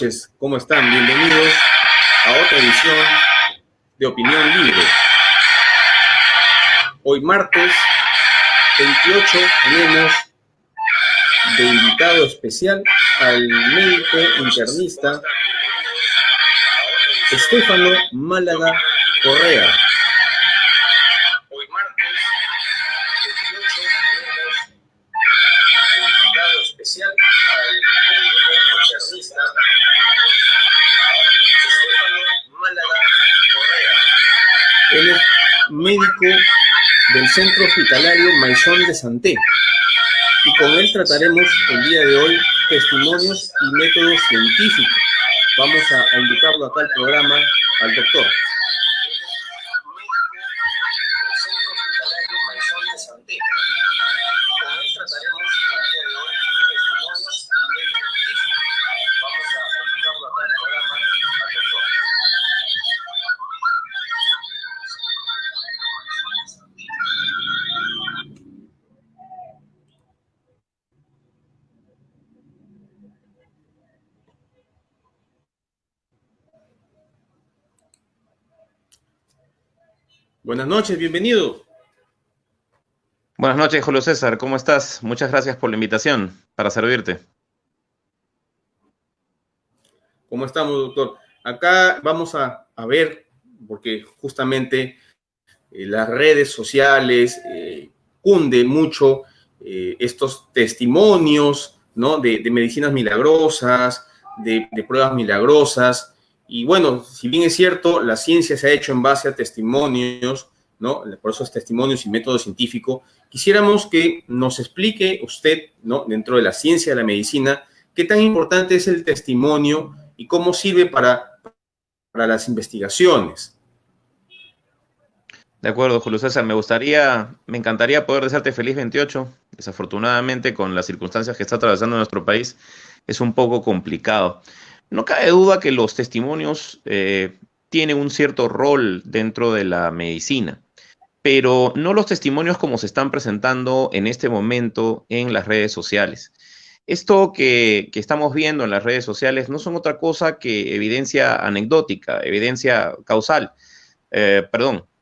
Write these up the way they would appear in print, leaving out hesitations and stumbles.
noches, ¿cómo están? Bienvenidos a otra edición de Opinión Libre. Hoy martes 28 tenemos de invitado especial al médico internista Estefano Málaga Correa. Hoy martes 28 tenemos de invitado especial al médico internista Estefano Málaga Correa. Él es médico del Centro Hospitalario Maison de Santé. Y con él trataremos el día de hoy testimonios y métodos científicos. Vamos a invitarlo acá al programa al doctor. Buenas noches, bienvenido. Buenas noches, Julio César, ¿cómo estás? Muchas gracias por la invitación, para servirte. ¿Cómo estamos, doctor? Acá vamos a ver, porque justamente las redes sociales cunde mucho estos testimonios, ¿no? de medicinas milagrosas, de pruebas milagrosas. Y bueno, si bien es cierto, la ciencia se ha hecho en base a testimonios, ¿no? Por eso es testimonios y método científico. Quisiéramos que nos explique usted, ¿no? Dentro de la ciencia de la medicina, qué tan importante es el testimonio y cómo sirve para las investigaciones. De acuerdo, Julio César, me encantaría poder desearte feliz 28. Desafortunadamente, con las circunstancias que está atravesando nuestro país, es un poco complicado. No cabe duda que los testimonios tienen un cierto rol dentro de la medicina, pero no los testimonios como se están presentando en este momento en las redes sociales. Esto que estamos viendo en las redes sociales no son otra cosa que evidencia anecdótica, evidencia causal,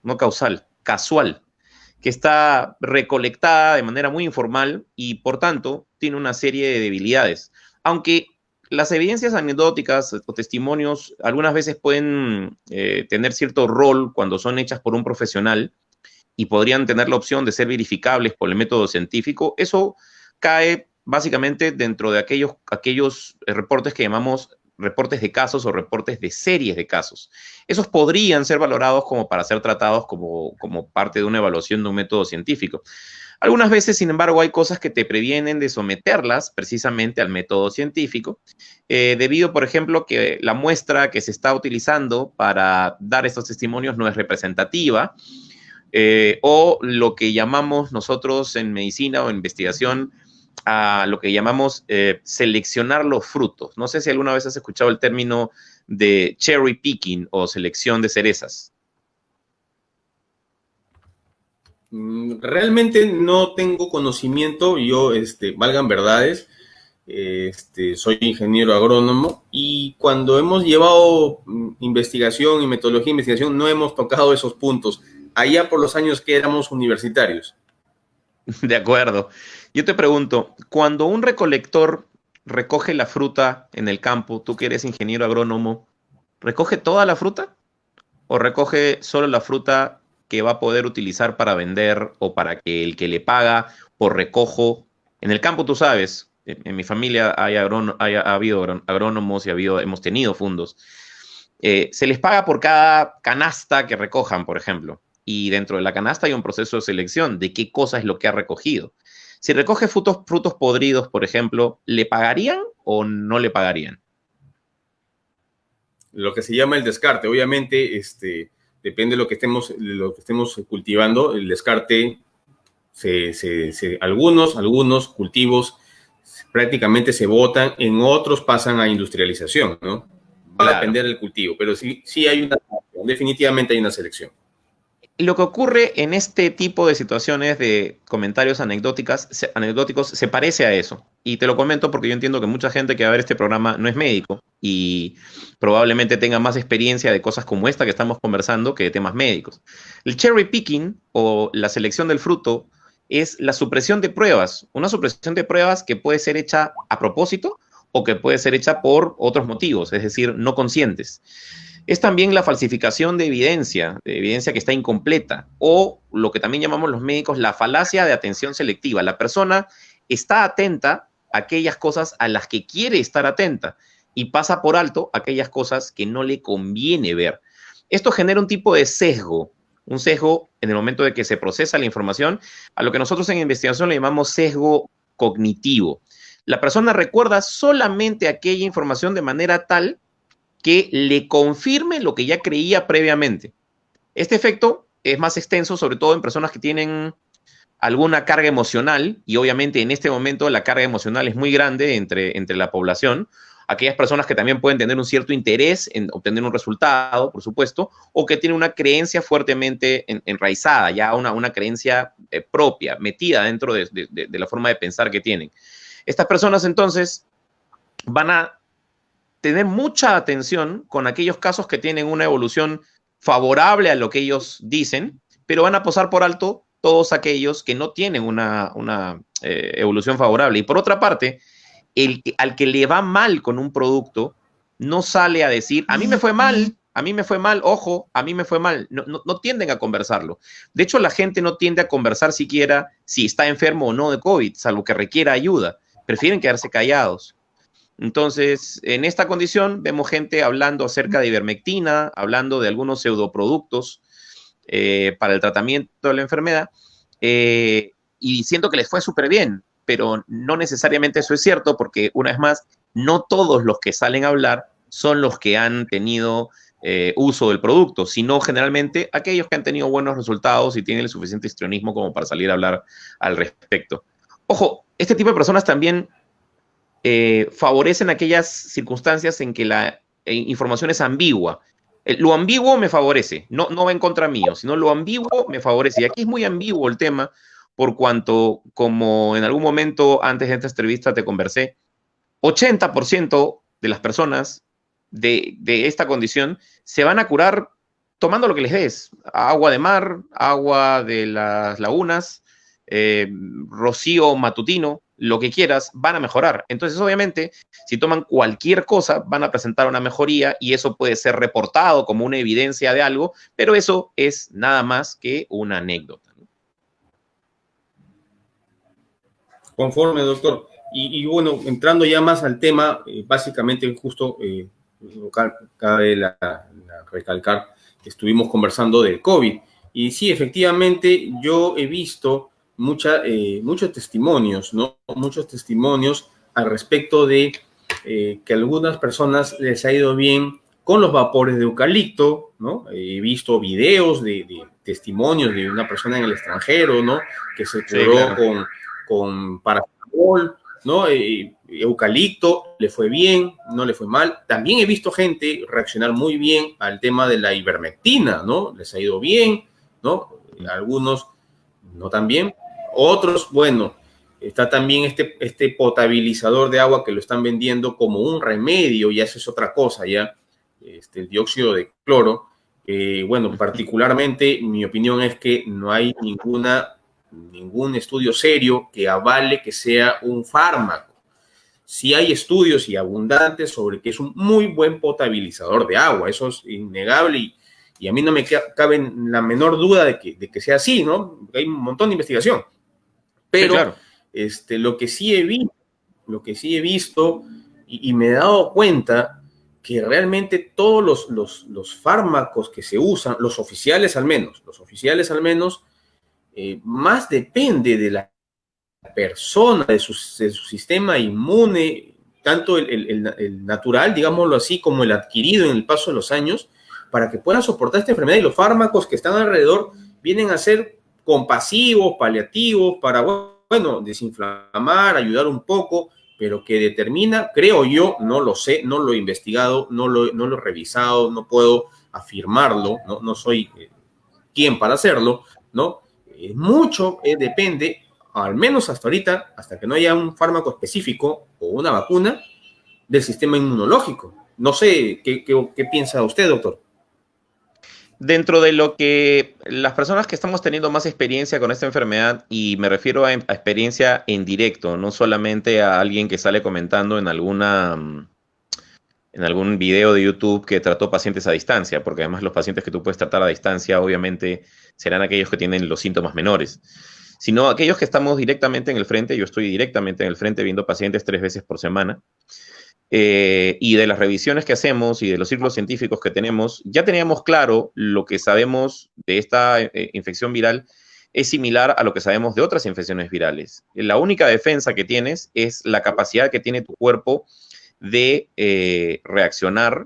no causal, casual, que está recolectada de manera muy informal y, por tanto, tiene una serie de debilidades. Aunque las evidencias anecdóticas o testimonios algunas veces pueden tener cierto rol cuando son hechas por un profesional y podrían tener la opción de ser verificables por el método científico, eso cae básicamente dentro de aquellos reportes que llamamos reportes de casos o reportes de series de casos. Esos podrían ser valorados como para ser tratados como parte de una evaluación de un método científico. Algunas veces, sin embargo, hay cosas que te previenen de someterlas precisamente al método científico, debido, por ejemplo, que la muestra que se está utilizando para dar estos testimonios no es representativa, o lo que llamamos nosotros en medicina o en investigación, a lo que llamamos seleccionar los frutos. No sé si alguna vez has escuchado el término de cherry picking o selección de cerezas. Realmente no tengo conocimiento, yo, valgan verdades, soy ingeniero agrónomo y cuando hemos llevado investigación y metodología de investigación no hemos tocado esos puntos, allá por los años que éramos universitarios. De acuerdo. Yo te pregunto, cuando un recolector recoge la fruta en el campo, tú que eres ingeniero agrónomo, ¿recoge toda la fruta o recoge solo la fruta que va a poder utilizar para vender o para que el que le paga por recojo? En el campo, tú sabes, en mi familia ha habido agrónomos y hemos tenido fundos. Se les paga por cada canasta que recojan, por ejemplo. Y dentro de la canasta hay un proceso de selección de qué cosa es lo que ha recogido. Si recoge frutos podridos, por ejemplo, ¿le pagarían o no le pagarían? Lo que se llama el descarte, obviamente, depende de lo que estemos cultivando, el descarte, algunos cultivos prácticamente se botan, en otros pasan a industrialización, ¿no? Va a depender del cultivo, pero sí hay definitivamente hay una selección. lo que ocurre en este tipo de situaciones de comentarios anecdóticos se parece a eso. Y te lo comento porque yo entiendo que mucha gente que va a ver este programa no es médico y probablemente tenga más experiencia de cosas como esta que estamos conversando que de temas médicos. El cherry picking o la selección del fruto es la supresión de pruebas, una supresión de pruebas que puede ser hecha a propósito o que puede ser hecha por otros motivos, es decir, no conscientes. Es también la falsificación de evidencia que está incompleta, o lo que también llamamos los médicos la falacia de atención selectiva. La persona está atenta a aquellas cosas a las que quiere estar atenta y pasa por alto aquellas cosas que no le conviene ver. Esto genera un tipo de sesgo, un sesgo en el momento de que se procesa la información, a lo que nosotros en investigación le llamamos sesgo cognitivo. La persona recuerda solamente aquella información de manera tal que le confirme lo que ya creía previamente. Este efecto es más extenso, sobre todo en personas que tienen alguna carga emocional, y obviamente en este momento la carga emocional es muy grande entre la población. Aquellas personas que también pueden tener un cierto interés en obtener un resultado, por supuesto, o que tienen una creencia fuertemente enraizada, ya una creencia propia, metida dentro de la forma de pensar que tienen. Estas personas entonces van a tener mucha atención con aquellos casos que tienen una evolución favorable a lo que ellos dicen, pero van a pasar por alto todos aquellos que no tienen una evolución favorable. Y por otra parte, al que le va mal con un producto, no sale a decir, a mí me fue mal, ojo, a mí me fue mal. No tienden a conversarlo. De hecho, la gente no tiende a conversar siquiera si está enfermo o no de COVID, salvo que requiera ayuda. Prefieren quedarse callados. Entonces, en esta condición vemos gente hablando acerca de ivermectina, hablando de algunos pseudoproductos para el tratamiento de la enfermedad y diciendo que les fue súper bien, pero no necesariamente eso es cierto porque, una vez más, no todos los que salen a hablar son los que han tenido uso del producto, sino generalmente aquellos que han tenido buenos resultados y tienen el suficiente histrionismo como para salir a hablar al respecto. Ojo, este tipo de personas también favorecen aquellas circunstancias en que la información es ambigua. Lo ambiguo me favorece, no va en contra mío, sino lo ambiguo me favorece. Y aquí es muy ambiguo el tema, por cuanto, como en algún momento antes de esta entrevista te conversé, 80% de las personas de esta condición se van a curar tomando lo que les des. Agua de mar, agua de las lagunas, rocío matutino, lo que quieras, van a mejorar. Entonces, obviamente, si toman cualquier cosa, van a presentar una mejoría y eso puede ser reportado como una evidencia de algo, pero eso es nada más que una anécdota. Conforme, doctor. Y bueno, entrando ya más al tema, básicamente justo cabe recalcar que estuvimos conversando del COVID. Y sí, efectivamente, yo he visto muchos testimonios, ¿no? Muchos testimonios al respecto de que a algunas personas les ha ido bien con los vapores de eucalipto, ¿no? He visto videos de testimonios de una persona en el extranjero, ¿no? Que se curó sí, claro, con paracetamol, ¿no? Eucalipto, le fue bien, no le fue mal. También he visto gente reaccionar muy bien al tema de la ivermectina, ¿no? Les ha ido bien, ¿no? Algunos no tan bien. Otros, bueno, está también este potabilizador de agua que lo están vendiendo como un remedio, y eso es otra cosa, ya, el dióxido de cloro. Bueno, particularmente mi opinión es que no hay ningún estudio serio que avale que sea un fármaco. Sí hay estudios y abundantes sobre que es un muy buen potabilizador de agua, eso es innegable y a mí no me cabe la menor duda de que sea así, ¿no? Hay un montón de investigación. Pero sí, claro, lo que sí he visto y me he dado cuenta que realmente todos los fármacos que se usan, los oficiales al menos, más depende de la persona, de su sistema inmune, tanto el natural, digámoslo así, como el adquirido en el paso de los años, para que puedan soportar esta enfermedad. Y los fármacos que están alrededor vienen a ser compasivos, paliativos, para, bueno, desinflamar, ayudar un poco, pero que determina, creo yo, no lo sé, no lo he investigado, no lo he revisado, no puedo afirmarlo, no soy quién para hacerlo, ¿no? Mucho depende, al menos hasta ahorita, hasta que no haya un fármaco específico o una vacuna, del sistema inmunológico. No sé, ¿qué piensa usted, doctor? Dentro de lo que las personas que estamos teniendo más experiencia con esta enfermedad, y me refiero a experiencia en directo, no solamente a alguien que sale comentando en algún video de YouTube que trató pacientes a distancia, porque además los pacientes que tú puedes tratar a distancia obviamente serán aquellos que tienen los síntomas menores, sino aquellos que estamos directamente en el frente. Yo estoy directamente en el frente viendo pacientes 3 veces por semana. Y de las revisiones que hacemos y de los círculos científicos que tenemos, ya teníamos claro lo que sabemos de esta infección viral es similar a lo que sabemos de otras infecciones virales. La única defensa que tienes es la capacidad que tiene tu cuerpo de reaccionar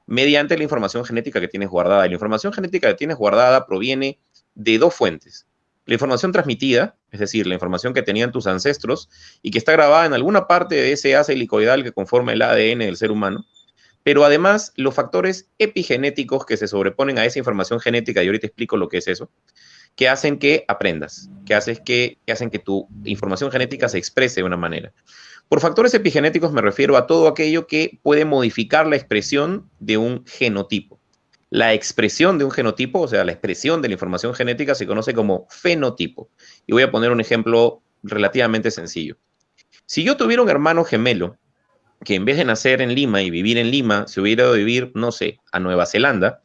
mediante la información genética que tienes guardada. Y la información genética que tienes guardada proviene de dos fuentes. La información transmitida, es decir, la información que tenían tus ancestros y que está grabada en alguna parte de ese haz helicoidal que conforma el ADN del ser humano, pero además los factores epigenéticos que se sobreponen a esa información genética, y ahorita explico lo que es eso, que hacen que aprendas, que hacen que tu información genética se exprese de una manera. Por factores epigenéticos me refiero a todo aquello que puede modificar la expresión de un genotipo. La expresión de un genotipo, o sea, la expresión de la información genética, se conoce como fenotipo. Y voy a poner un ejemplo relativamente sencillo. Si yo tuviera un hermano gemelo que en vez de nacer en Lima y vivir en Lima, se hubiera ido a vivir, no sé, a Nueva Zelanda,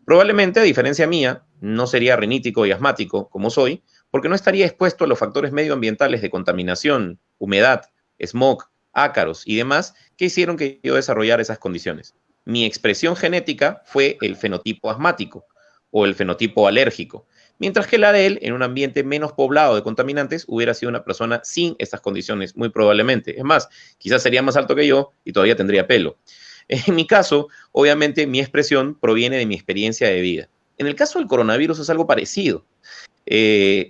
probablemente, a diferencia mía, no sería rinítico y asmático como soy, porque no estaría expuesto a los factores medioambientales de contaminación, humedad, smog, ácaros y demás que hicieron que yo desarrollara esas condiciones. Mi expresión genética fue el fenotipo asmático o el fenotipo alérgico, mientras que la de él, en un ambiente menos poblado de contaminantes, hubiera sido una persona sin estas condiciones, muy probablemente. Es más, quizás sería más alto que yo y todavía tendría pelo. En mi caso, obviamente, mi expresión proviene de mi experiencia de vida. En el caso del coronavirus es algo parecido.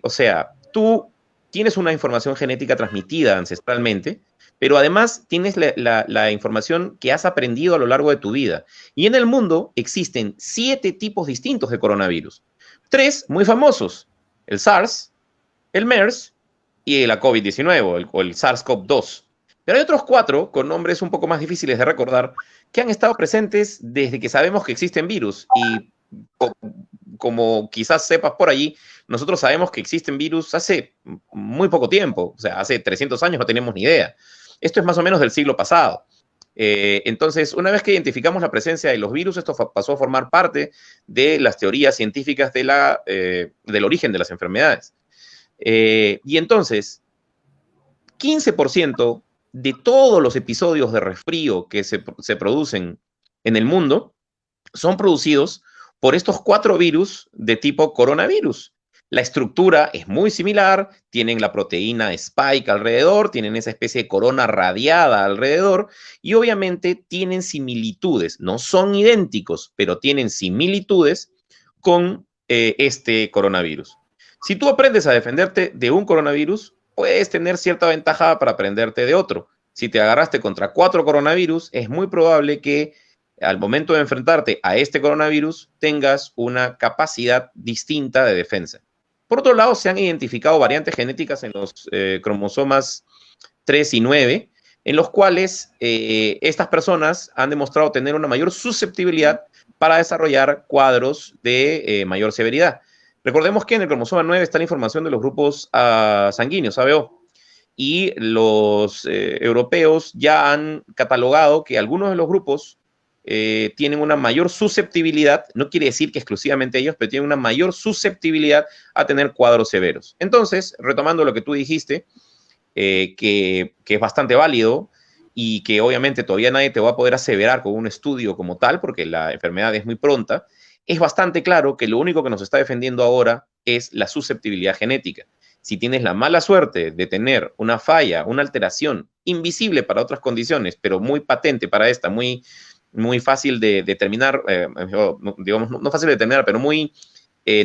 O sea, tú tienes una información genética transmitida ancestralmente, pero además tienes la información que has aprendido a lo largo de tu vida. Y en el mundo existen 7 tipos distintos de coronavirus. 3 muy famosos: el SARS, el MERS y la COVID-19 o el SARS-CoV-2. Pero hay otros 4 con nombres un poco más difíciles de recordar que han estado presentes desde que sabemos que existen virus. Y como quizás sepas por allí, nosotros sabemos que existen virus hace muy poco tiempo. O sea, hace 300 años no teníamos ni idea. Esto es más o menos del siglo pasado. Entonces, una vez que identificamos la presencia de los virus, esto pasó a formar parte de las teorías científicas del origen de las enfermedades. Y entonces, 15% de todos los episodios de resfrío que se producen en el mundo son producidos por estos 4 virus de tipo coronavirus. La estructura es muy similar, tienen la proteína spike alrededor, tienen esa especie de corona radiada alrededor y obviamente tienen similitudes, no son idénticos, pero tienen similitudes con este coronavirus. Si tú aprendes a defenderte de un coronavirus, puedes tener cierta ventaja para aprenderte de otro. Si te agarraste contra 4 coronavirus, es muy probable que al momento de enfrentarte a este coronavirus tengas una capacidad distinta de defensa. Por otro lado, se han identificado variantes genéticas en los cromosomas 3 y 9, en los cuales estas personas han demostrado tener una mayor susceptibilidad para desarrollar cuadros de mayor severidad. Recordemos que en el cromosoma 9 está la información de los grupos sanguíneos, ABO, y los europeos ya han catalogado que algunos de los grupos tienen una mayor susceptibilidad, no quiere decir que exclusivamente ellos, pero tienen una mayor susceptibilidad a tener cuadros severos. Entonces, retomando lo que tú dijiste, que es bastante válido y que obviamente todavía nadie te va a poder aseverar con un estudio como tal, porque la enfermedad es muy pronta, es bastante claro que lo único que nos está defendiendo ahora es la susceptibilidad genética. Si tienes la mala suerte de tener una falla, una alteración invisible para otras condiciones, pero muy patente para esta, muy fácil de determinar, digamos, no fácil de determinar, pero muy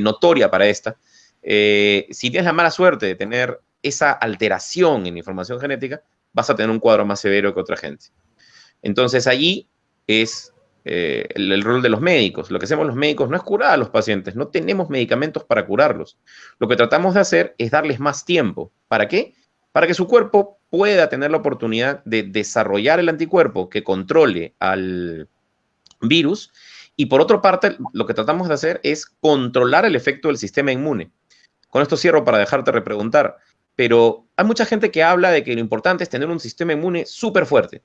notoria para esta. Si tienes la mala suerte de tener esa alteración en información genética, vas a tener un cuadro más severo que otra gente. Entonces allí es el rol de los médicos. Lo que hacemos los médicos no es curar a los pacientes, no tenemos medicamentos para curarlos. Lo que tratamos de hacer es darles más tiempo. ¿Para qué? Para que su cuerpo pueda tener la oportunidad de desarrollar el anticuerpo que controle al virus. Y por otra parte, lo que tratamos de hacer es controlar el efecto del sistema inmune. Con esto cierro para dejarte repreguntar, pero hay mucha gente que habla de que lo importante es tener un sistema inmune súper fuerte.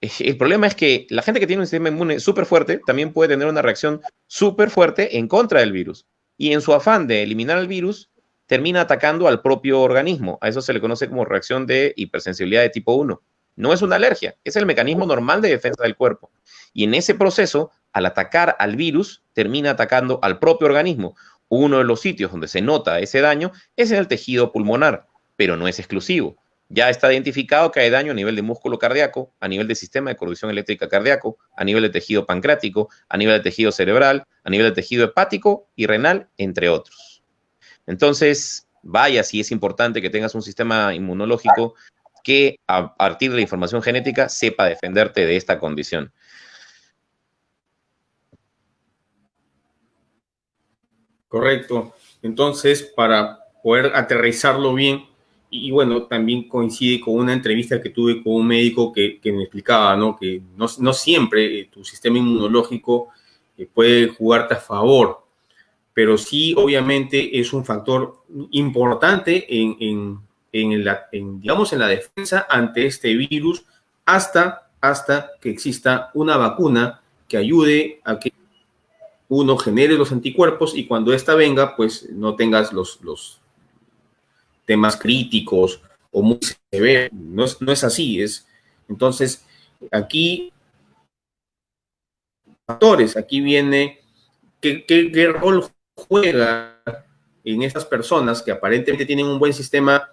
El problema es que la gente que tiene un sistema inmune súper fuerte también puede tener una reacción súper fuerte en contra del virus. Y en su afán de eliminar el virus, termina atacando al propio organismo. A eso se le conoce como reacción de hipersensibilidad de tipo 1. No es una alergia, es el mecanismo normal de defensa del cuerpo. Y en ese proceso, al atacar al virus, termina atacando al propio organismo. Uno de los sitios donde se nota ese daño es en el tejido pulmonar, pero no es exclusivo. Ya está identificado que hay daño a nivel de músculo cardíaco, a nivel de sistema de conducción eléctrica cardíaco, a nivel de tejido pancreático, a nivel de tejido cerebral, a nivel de tejido hepático y renal, entre otros. Entonces, vaya, si es importante que tengas un sistema inmunológico que a partir de la información genética sepa defenderte de esta condición. Correcto. Entonces, para poder aterrizarlo bien, y bueno, también coincide con una entrevista que tuve con un médico que me explicaba, ¿no? Que no siempre tu sistema inmunológico puede jugarte a favor, pero sí, obviamente, es un factor importante digamos, en la defensa ante este virus hasta que exista una vacuna que ayude a que uno genere los anticuerpos y cuando esta venga, pues no tengas los temas críticos o muy severos. No es así. Entonces, aquí, factores, aquí viene qué rol juega en estas personas que aparentemente tienen un buen sistema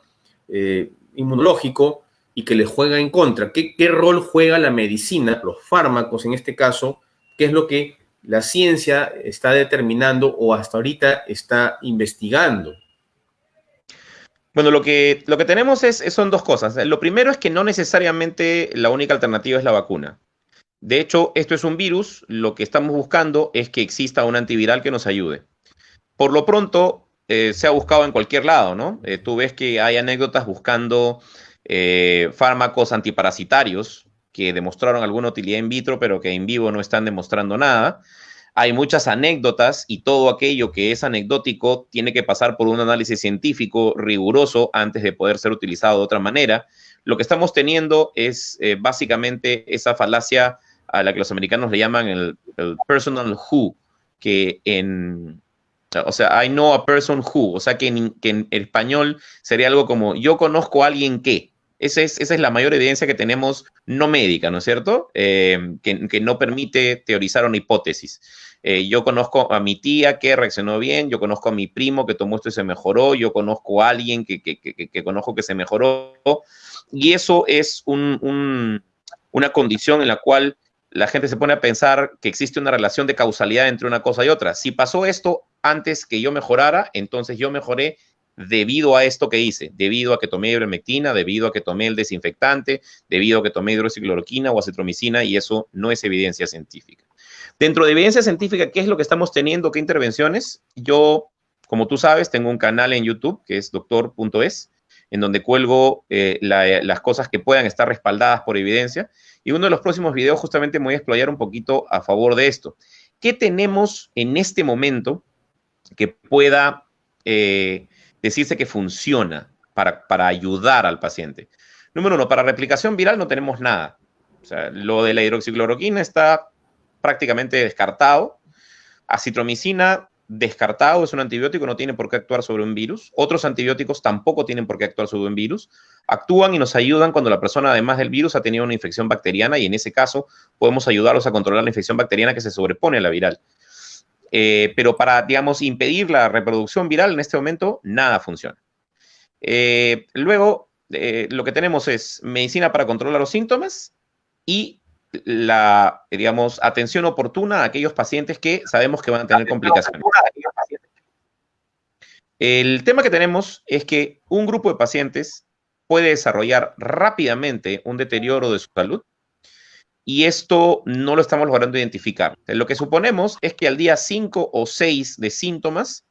inmunológico y que les juega en contra. ¿Qué rol juega la medicina, los fármacos en este caso? ¿Qué es lo que la ciencia está determinando o hasta ahorita está investigando? Bueno, lo que tenemos son dos cosas. Lo primero es que no necesariamente la única alternativa es la vacuna. De hecho, esto es un virus. Lo que estamos buscando es que exista un antiviral que nos ayude. Por lo pronto, se ha buscado en cualquier lado, ¿no? Tú ves que hay anécdotas buscando fármacos antiparasitarios que demostraron alguna utilidad in vitro, pero que en vivo no están demostrando nada. Hay muchas anécdotas y todo aquello que es anecdótico tiene que pasar por un análisis científico riguroso antes de poder ser utilizado de otra manera. Lo que estamos teniendo es básicamente esa falacia a la que los americanos le llaman el personal who, que o sea, I know a person who, o sea, que en español sería algo como yo conozco a alguien que. Esa es la mayor evidencia que tenemos no médica, ¿no es cierto? Que no permite teorizar una hipótesis. Yo conozco a mi tía que reaccionó bien, yo conozco a mi primo que tomó esto y se mejoró, yo conozco a alguien que conozco que se mejoró, y eso es una condición en la cual la gente se pone a pensar que existe una relación de causalidad entre una cosa y otra. Si pasó esto antes que yo mejorara, entonces yo mejoré debido a esto que hice, debido a que tomé ivermectina, debido a que tomé el desinfectante, debido a que tomé hidroxicloroquina o acetromicina, y eso no es evidencia científica. Dentro de evidencia científica, ¿qué es lo que estamos teniendo? ¿Qué intervenciones? Yo, como tú sabes, tengo un canal en YouTube que es doctor.es, en donde cuelgo las cosas que puedan estar respaldadas por evidencia, y uno de los próximos videos justamente me voy a explayar un poquito a favor de esto. ¿Qué tenemos en este momento que pueda decirse que funciona para ayudar al paciente? Número uno, para replicación viral no tenemos nada. O sea, lo de la hidroxicloroquina está prácticamente descartado. Acitromicina, descartado, es un antibiótico, no tiene por qué actuar sobre un virus. Otros antibióticos tampoco tienen por qué actuar sobre un virus. Actúan y nos ayudan cuando la persona, además del virus, ha tenido una infección bacteriana, y en ese caso podemos ayudarlos a controlar la infección bacteriana que se sobrepone a la viral. Pero para, digamos, impedir la reproducción viral en este momento, nada funciona. Luego, lo que tenemos es medicina para controlar los síntomas y la, digamos, atención oportuna a aquellos pacientes que sabemos que van a tener complicaciones. El tema que tenemos es que un grupo de pacientes puede desarrollar rápidamente un deterioro de su salud y esto no lo estamos logrando identificar. Lo que suponemos es que al día 5 o 6 de síntomas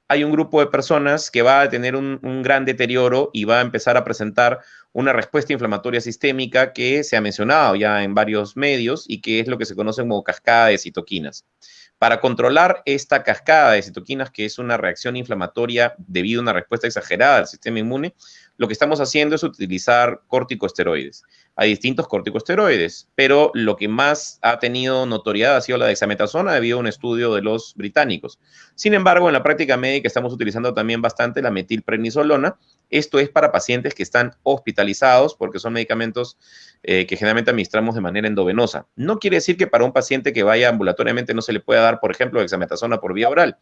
hay un grupo de personas que va a tener un gran deterioro y va a empezar a presentar una respuesta inflamatoria sistémica que se ha mencionado ya en varios medios y que es lo que se conoce como cascada de citoquinas. Para controlar esta cascada de citoquinas, que es una reacción inflamatoria debido a una respuesta exagerada del sistema inmune, lo que estamos haciendo es utilizar corticosteroides. Hay distintos corticosteroides, pero lo que más ha tenido notoriedad ha sido la dexametasona debido a un estudio de los británicos. Sin embargo, en la práctica médica estamos utilizando también bastante la metilprednisolona. Esto es para pacientes que están hospitalizados porque son medicamentos que generalmente administramos de manera endovenosa. No quiere decir que para un paciente que vaya ambulatoriamente no se le pueda dar, por ejemplo, dexametasona por vía oral,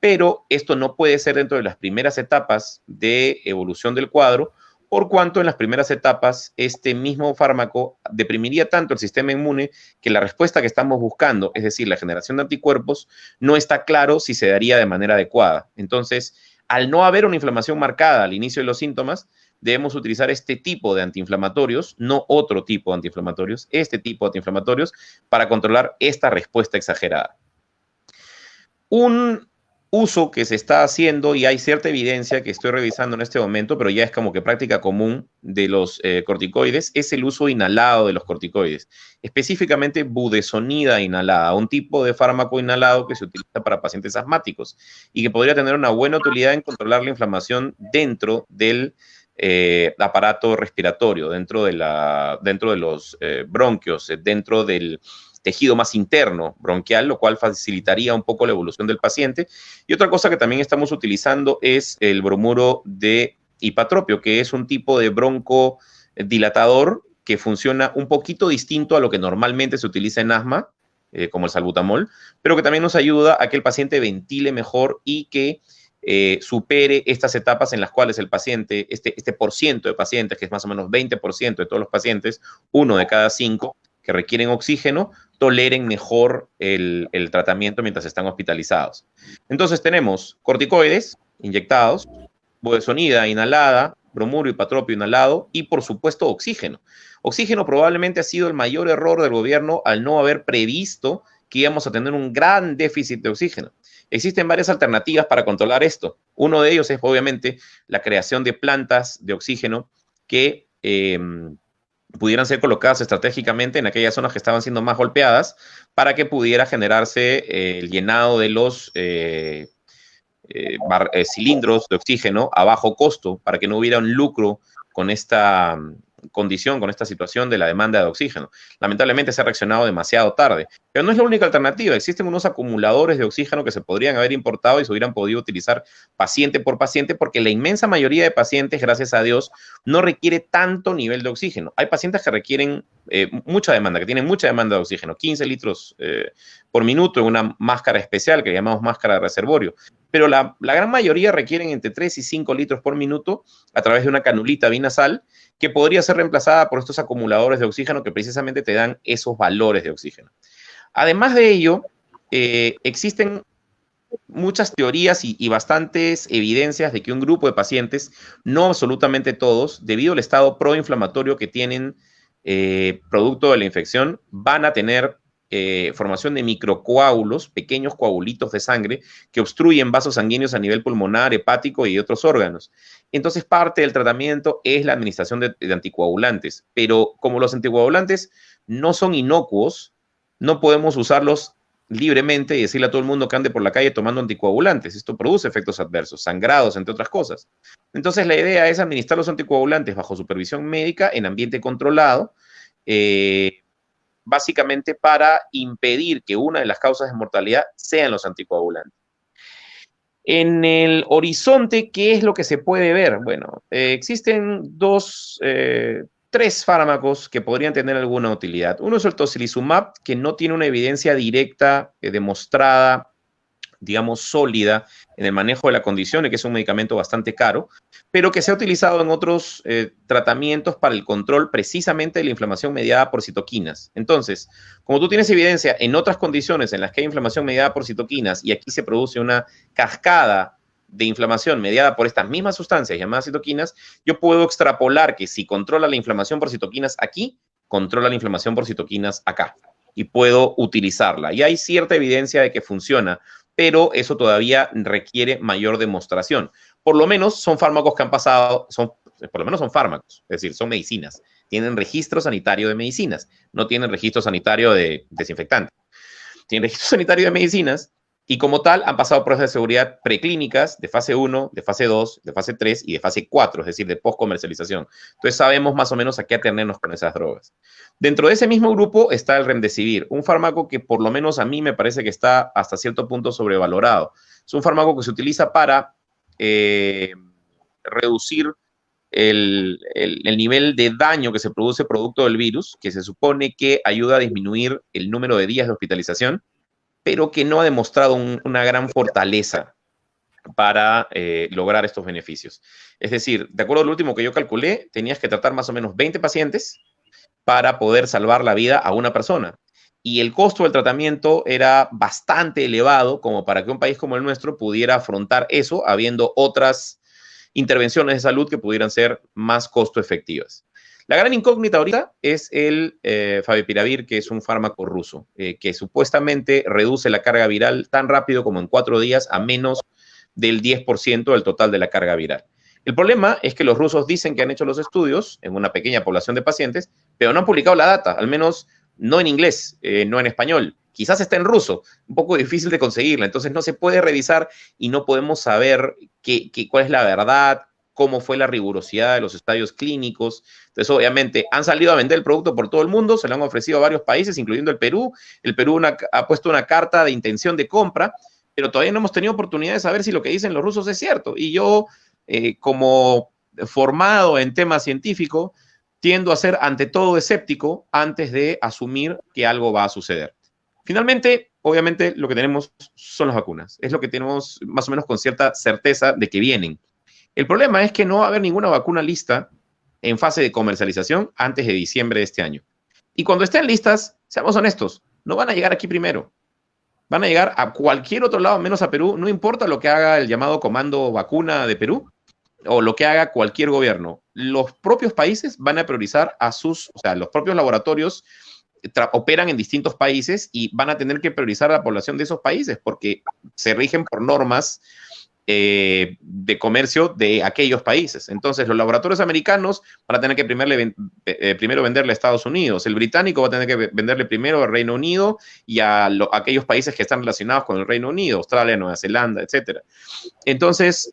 pero esto no puede ser dentro de las primeras etapas de evolución del cuadro, por cuanto en las primeras etapas este mismo fármaco deprimiría tanto el sistema inmune que la respuesta que estamos buscando, es decir, la generación de anticuerpos, no está claro si se daría de manera adecuada. Entonces, al no haber una inflamación marcada al inicio de los síntomas, debemos utilizar este tipo de antiinflamatorios, no otro tipo de antiinflamatorios, este tipo de antiinflamatorios para controlar esta respuesta exagerada. Un uso que se está haciendo, y hay cierta evidencia que estoy revisando en este momento, pero ya es como que práctica común de los corticoides, es el uso inhalado de los corticoides, específicamente budesonida inhalada, un tipo de fármaco inhalado que se utiliza para pacientes asmáticos y que podría tener una buena utilidad en controlar la inflamación dentro del aparato respiratorio, dentro de los bronquios, dentro del tejido más interno bronquial, lo cual facilitaría un poco la evolución del paciente. Y otra cosa que también estamos utilizando es el bromuro de hipatropio, que es un tipo de broncodilatador que funciona un poquito distinto a lo que normalmente se utiliza en asma, como el salbutamol, pero que también nos ayuda a que el paciente ventile mejor y que supere estas etapas en las cuales el paciente, este por ciento de pacientes, que es más o menos 20% de todos los pacientes, 1 de cada 5 que requieren oxígeno, toleren mejor el tratamiento mientras están hospitalizados. Entonces tenemos corticoides inyectados, budesonida inhalada, bromuro hipatropio inhalado y, por supuesto, oxígeno. Oxígeno probablemente ha sido el mayor error del gobierno al no haber previsto que íbamos a tener un gran déficit de oxígeno. Existen varias alternativas para controlar esto. Uno de ellos es, obviamente, la creación de plantas de oxígeno que pudieran ser colocadas estratégicamente en aquellas zonas que estaban siendo más golpeadas para que pudiera generarse el llenado de los cilindros de oxígeno a bajo costo para que no hubiera un lucro con esta condición, con esta situación de la demanda de oxígeno. Lamentablemente se ha reaccionado demasiado tarde, pero no es la única alternativa. Existen unos acumuladores de oxígeno que se podrían haber importado y se hubieran podido utilizar paciente por paciente porque la inmensa mayoría de pacientes, gracias a Dios, no requiere tanto nivel de oxígeno. Hay pacientes que requieren mucha demanda, que tienen mucha demanda de oxígeno, 15 litros por minuto en una máscara especial que llamamos máscara de reservorio. Pero la gran mayoría requieren entre 3 y 5 litros por minuto a través de una canulita binasal que podría ser reemplazada por estos acumuladores de oxígeno que precisamente te dan esos valores de oxígeno. Además de ello, existen muchas teorías y bastantes evidencias de que un grupo de pacientes, no absolutamente todos, debido al estado proinflamatorio que tienen producto de la infección, van a tener formación de microcoágulos, pequeños coagulitos de sangre que obstruyen vasos sanguíneos a nivel pulmonar, hepático y otros órganos. Entonces, parte del tratamiento es la administración de anticoagulantes, pero como los anticoagulantes no son inocuos, no podemos usarlos libremente y decirle a todo el mundo que ande por la calle tomando anticoagulantes. Esto produce efectos adversos, sangrados, entre otras cosas. Entonces, la idea es administrar los anticoagulantes bajo supervisión médica en ambiente controlado, básicamente para impedir que una de las causas de mortalidad sean los anticoagulantes. En el horizonte, ¿qué es lo que se puede ver? Bueno, existen tres fármacos que podrían tener alguna utilidad. Uno es el tocilizumab, que no tiene una evidencia directa demostrada, digamos, sólida en el manejo de la condición y que es un medicamento bastante caro, pero que se ha utilizado en otros tratamientos para el control precisamente de la inflamación mediada por citoquinas. Entonces, como tú tienes evidencia en otras condiciones en las que hay inflamación mediada por citoquinas y aquí se produce una cascada de inflamación mediada por estas mismas sustancias llamadas citoquinas, yo puedo extrapolar que si controla la inflamación por citoquinas aquí, controla la inflamación por citoquinas acá y puedo utilizarla. Y hay cierta evidencia de que funciona, pero eso todavía requiere mayor demostración. Por lo menos son fármacos que han pasado, por lo menos son fármacos, es decir, son medicinas. Tienen registro sanitario de medicinas, no tienen registro sanitario de desinfectantes. Tienen registro sanitario de medicinas y como tal han pasado pruebas de seguridad preclínicas de fase 1, de fase 2, de fase 3 y de fase 4, es decir, de post-comercialización. Entonces sabemos más o menos a qué atenernos con esas drogas. Dentro de ese mismo grupo está el Remdesivir, un fármaco que por lo menos a mí me parece que está hasta cierto punto sobrevalorado. Es un fármaco que se utiliza para reducir el nivel de daño que se produce producto del virus, que se supone que ayuda a disminuir el número de días de hospitalización, pero que no ha demostrado una gran fortaleza para lograr estos beneficios. Es decir, de acuerdo al último que yo calculé, tenías que tratar más o menos 20 pacientes para poder salvar la vida a una persona. Y el costo del tratamiento era bastante elevado como para que un país como el nuestro pudiera afrontar eso, habiendo otras intervenciones de salud que pudieran ser más costo efectivas. La gran incógnita ahorita es el Favipiravir, que es un fármaco ruso, que supuestamente reduce la carga viral tan rápido como en 4 días a menos del 10% del total de la carga viral. El problema es que los rusos dicen que han hecho los estudios en una pequeña población de pacientes, pero no han publicado la data, al menos no en inglés, no en español. Quizás está en ruso, un poco difícil de conseguirla, entonces no se puede revisar y no podemos saber cuál es la verdad, cómo fue la rigurosidad de los estadios clínicos. Entonces, obviamente, han salido a vender el producto por todo el mundo, se lo han ofrecido a varios países, incluyendo el Perú. El Perú ha puesto una carta de intención de compra, pero todavía no hemos tenido oportunidad de saber si lo que dicen los rusos es cierto. Y yo, como formado en tema científico, tiendo a ser ante todo escéptico antes de asumir que algo va a suceder. Finalmente, obviamente, lo que tenemos son las vacunas. Es lo que tenemos más o menos con cierta certeza de que vienen. El problema es que no va a haber ninguna vacuna lista en fase de comercialización antes de diciembre de este año. Y cuando estén listas, seamos honestos, no van a llegar aquí primero. Van a llegar a cualquier otro lado, menos a Perú. No importa lo que haga el llamado Comando Vacuna de Perú o lo que haga cualquier gobierno. Los propios países van a priorizar los propios laboratorios operan en distintos países y van a tener que priorizar a la población de esos países porque se rigen por normas de comercio de aquellos países. Entonces, los laboratorios americanos van a tener que primero venderle a Estados Unidos. El británico va a tener que venderle primero al Reino Unido y a aquellos países que están relacionados con el Reino Unido, Australia, Nueva Zelanda, etc. Entonces,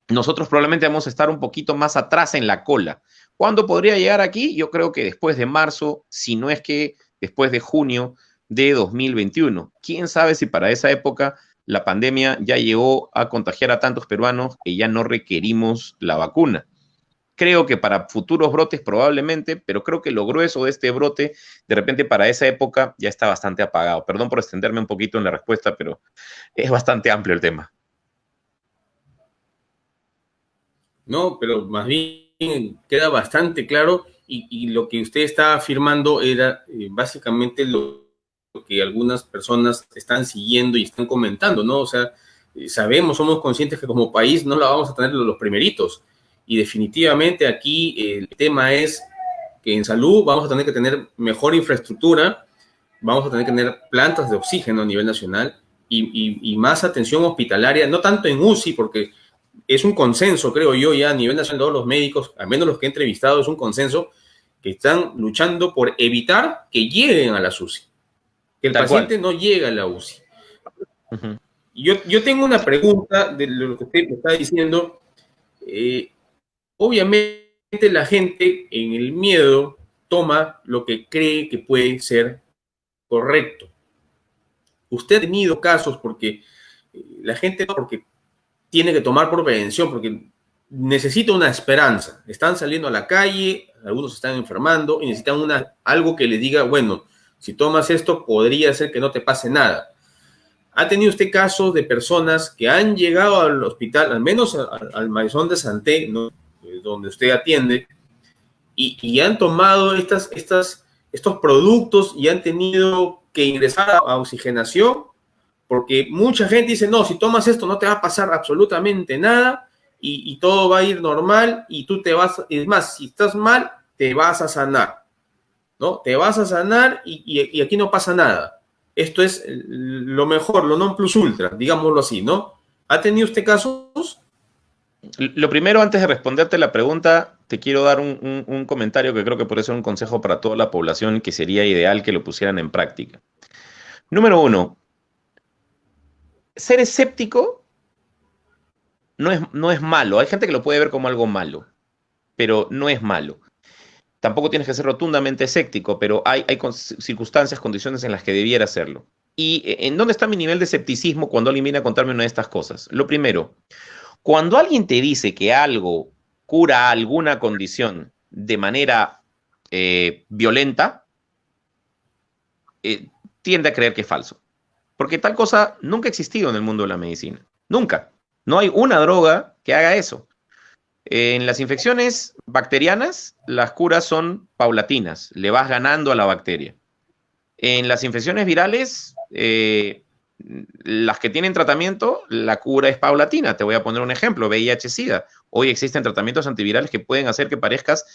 nosotros probablemente vamos a estar un poquito más atrás en la cola. ¿Cuándo podría llegar aquí? Yo creo que después de marzo, si no es que después de junio de 2021. ¿Quién sabe si para esa época la pandemia ya llegó a contagiar a tantos peruanos que ya no requerimos la vacuna? Creo que para futuros brotes probablemente, pero creo que lo grueso de este brote, de repente para esa época ya está bastante apagado. Perdón por extenderme un poquito en la respuesta, pero es bastante amplio el tema. No, pero más bien queda bastante claro y lo que usted está afirmando era básicamente lo que algunas personas están siguiendo y están comentando, ¿no? O sea, somos conscientes que como país no la vamos a tener los primeritos y definitivamente aquí el tema es que en salud vamos a tener que tener mejor infraestructura, vamos a tener que tener plantas de oxígeno a nivel nacional y más atención hospitalaria, no tanto en UCI, porque es un consenso, creo yo, ya a nivel nacional, todos los médicos, al menos los que he entrevistado, es un consenso que están luchando por evitar que lleguen a la UCI, que el paciente no llegue a la UCI. Uh-huh. Yo tengo una pregunta de lo que usted me está diciendo. Obviamente la gente en el miedo toma lo que cree que puede ser correcto. Usted ha tenido casos porque la gente porque tiene que tomar por prevención, porque necesita una esperanza. Están saliendo a la calle, algunos están enfermando y necesitan algo que les diga, bueno, si tomas esto podría ser que no te pase nada. ¿Ha tenido usted casos de personas que han llegado al hospital, al menos al Maison de Santé, ¿no?, donde usted atiende, y han tomado estos productos y han tenido que ingresar a oxigenación? Porque mucha gente dice, no, si tomas esto no te va a pasar absolutamente nada y todo va a ir normal y tú te vas, es más, si estás mal, te vas a sanar. ¿no? Te vas a sanar y aquí no pasa nada. Esto es lo mejor, lo non plus ultra, digámoslo así, ¿no? ¿Ha tenido usted casos? Lo primero, antes de responderte la pregunta, te quiero dar un comentario que creo que puede ser un consejo para toda la población que sería ideal que lo pusieran en práctica. Número uno, ser escéptico no es malo. Hay gente que lo puede ver como algo malo, pero no es malo. Tampoco tienes que ser rotundamente escéptico, pero hay circunstancias, condiciones en las que debiera hacerlo. ¿Y en dónde está mi nivel de escepticismo cuando alguien viene a contarme una de estas cosas? Lo primero, cuando alguien te dice que algo cura alguna condición de manera violenta, tiende a creer que es falso. Porque tal cosa nunca ha existido en el mundo de la medicina. Nunca. No hay una droga que haga eso. En las infecciones bacterianas, las curas son paulatinas. Le vas ganando a la bacteria. En las infecciones virales, las que tienen tratamiento, la cura es paulatina. Te voy a poner un ejemplo, VIH-Sida. Hoy existen tratamientos antivirales que pueden hacer que parezcas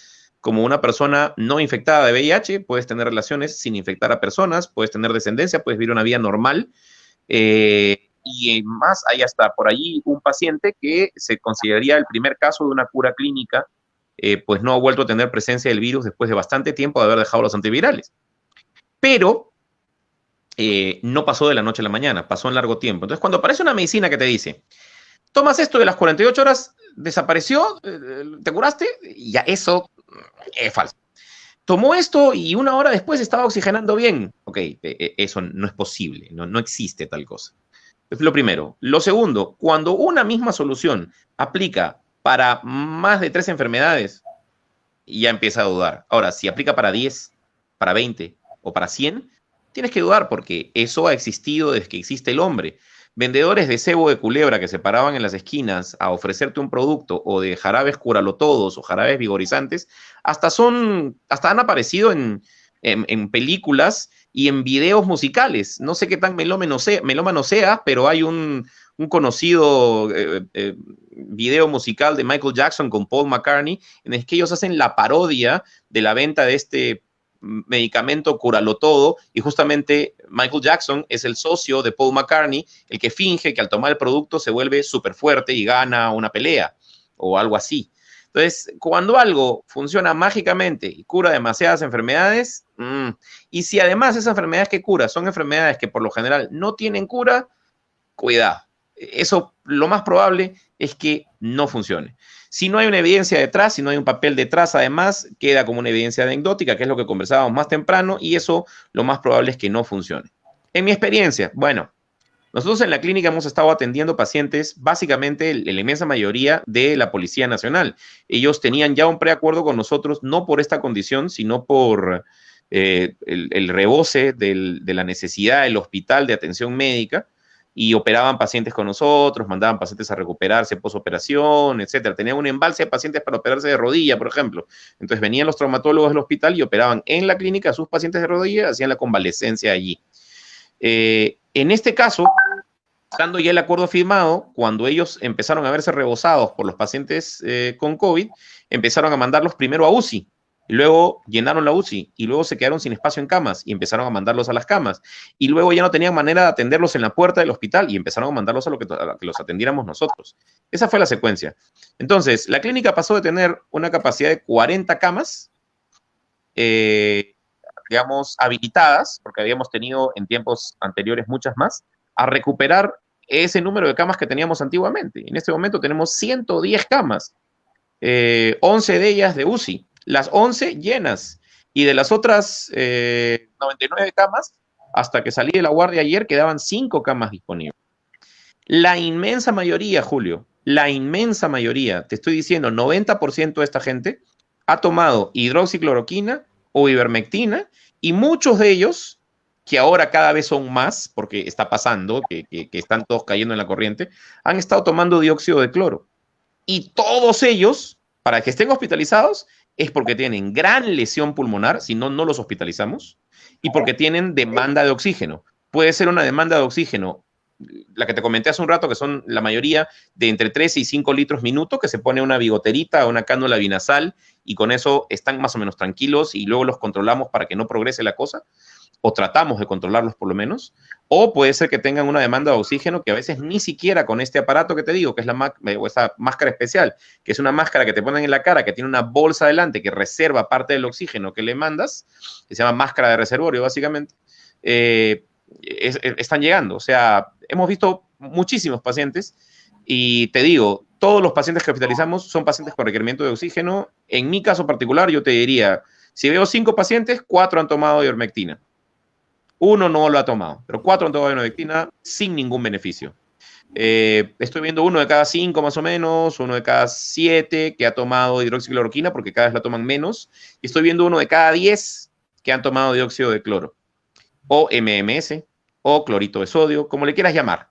como una persona no infectada de VIH, puedes tener relaciones sin infectar a personas, puedes tener descendencia, puedes vivir una vida normal. Y más, hay hasta por allí un paciente que se consideraría el primer caso de una cura clínica, pues no ha vuelto a tener presencia del virus después de bastante tiempo de haber dejado los antivirales. Pero no pasó de la noche a la mañana, pasó en largo tiempo. Entonces, cuando aparece una medicina que te dice, tomas esto de las 48 horas, desapareció, te curaste, ya eso es falso. Tomó esto y una hora después estaba oxigenando bien. Ok, eso no es posible, no existe tal cosa. Es lo primero. Lo segundo, cuando una misma solución aplica para más de 3 enfermedades, ya empieza a dudar. Ahora, si aplica para 10, para 20 o para 100, tienes que dudar porque eso ha existido desde que existe el hombre. Vendedores de cebo de culebra que se paraban en las esquinas a ofrecerte un producto o de jarabes curalotodos o jarabes vigorizantes, hasta han aparecido en películas y en videos musicales. No sé qué tan melómano sea, pero hay un conocido video musical de Michael Jackson con Paul McCartney en el que ellos hacen la parodia de la venta de este medicamento Cúralo Todo, y justamente Michael Jackson es el socio de Paul McCartney, el que finge que al tomar el producto se vuelve súper fuerte y gana una pelea o algo así. Entonces, cuando algo funciona mágicamente y cura demasiadas enfermedades, y si además esas enfermedades que cura son enfermedades que por lo general no tienen cura, cuidado. Eso lo más probable es que no funcione. Si no hay una evidencia detrás, si no hay un papel detrás, además, queda como una evidencia anecdótica, que es lo que conversábamos más temprano, y eso lo más probable es que no funcione. En mi experiencia, bueno, nosotros en la clínica hemos estado atendiendo pacientes, básicamente la inmensa mayoría de la Policía Nacional. Ellos tenían ya un preacuerdo con nosotros, no por esta condición, sino por el rebose de la necesidad del hospital de atención médica, y operaban pacientes con nosotros, mandaban pacientes a recuperarse posoperación, etcétera. Tenían un embalse de pacientes para operarse de rodilla, por ejemplo. Entonces venían los traumatólogos del hospital y operaban en la clínica a sus pacientes de rodilla, hacían la convalescencia allí. En este caso, estando ya el acuerdo firmado, cuando ellos empezaron a verse rebosados por los pacientes con COVID, empezaron a mandarlos primero a UCI. Luego llenaron la UCI y luego se quedaron sin espacio en camas y empezaron a mandarlos a las camas. Y luego ya no tenían manera de atenderlos en la puerta del hospital y empezaron a mandarlos a que los atendiéramos nosotros. Esa fue la secuencia. Entonces, la clínica pasó de tener una capacidad de 40 camas, digamos, habilitadas, porque habíamos tenido en tiempos anteriores muchas más, a recuperar ese número de camas que teníamos antiguamente. En este momento tenemos 110 camas, 11 de ellas de UCI. Las 11 llenas, y de las otras 99 camas, hasta que salí de la guardia ayer, quedaban 5 camas disponibles. La inmensa mayoría, Julio, la inmensa mayoría, te estoy diciendo, 90% de esta gente ha tomado hidroxicloroquina o ivermectina, y muchos de ellos, que ahora cada vez son más, porque está pasando, que están todos cayendo en la corriente, han estado tomando dióxido de cloro. Y todos ellos, para que estén hospitalizados, es porque tienen gran lesión pulmonar, si no, no los hospitalizamos, y porque tienen demanda de oxígeno. Puede ser una demanda de oxígeno la que te comenté hace un rato, que son la mayoría de entre 3 y 5 litros minuto, que se pone una bigoterita o una cánula binasal y con eso están más o menos tranquilos y luego los controlamos para que no progrese la cosa, o tratamos de controlarlos por lo menos, o puede ser que tengan una demanda de oxígeno que a veces ni siquiera con este aparato que te digo, que es o esa máscara especial, que es una máscara que te ponen en la cara, que tiene una bolsa delante que reserva parte del oxígeno que le mandas, que se llama máscara de reservorio básicamente, están llegando. O sea, hemos visto muchísimos pacientes y te digo, todos los pacientes que hospitalizamos son pacientes con requerimiento de oxígeno. En mi caso particular, yo te diría, si veo 5 pacientes, 4 han tomado ivermectina. 1 no lo ha tomado, pero 4 han tomado ivermectina sin ningún beneficio. Estoy viendo 1 de cada 5 más o menos, 1 de cada 7 que ha tomado hidroxicloroquina porque cada vez la toman menos, y estoy viendo 1 de cada 10 que han tomado dióxido de cloro, o MMS, o clorito de sodio, como le quieras llamar.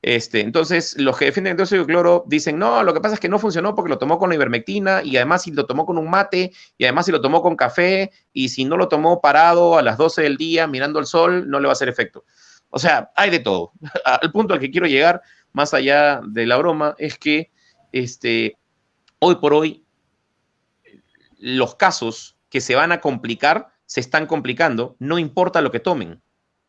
Entonces, los que defienden el dióxido de cloro dicen, no, lo que pasa es que no funcionó porque lo tomó con la ivermectina y además si lo tomó con un mate y además si lo tomó con café y si no lo tomó parado a las 12 del día mirando el sol, no le va a hacer efecto. O sea, hay de todo. Al punto al que quiero llegar, más allá de la broma, es que hoy por hoy los casos que se van a complicar se están complicando, no importa lo que tomen,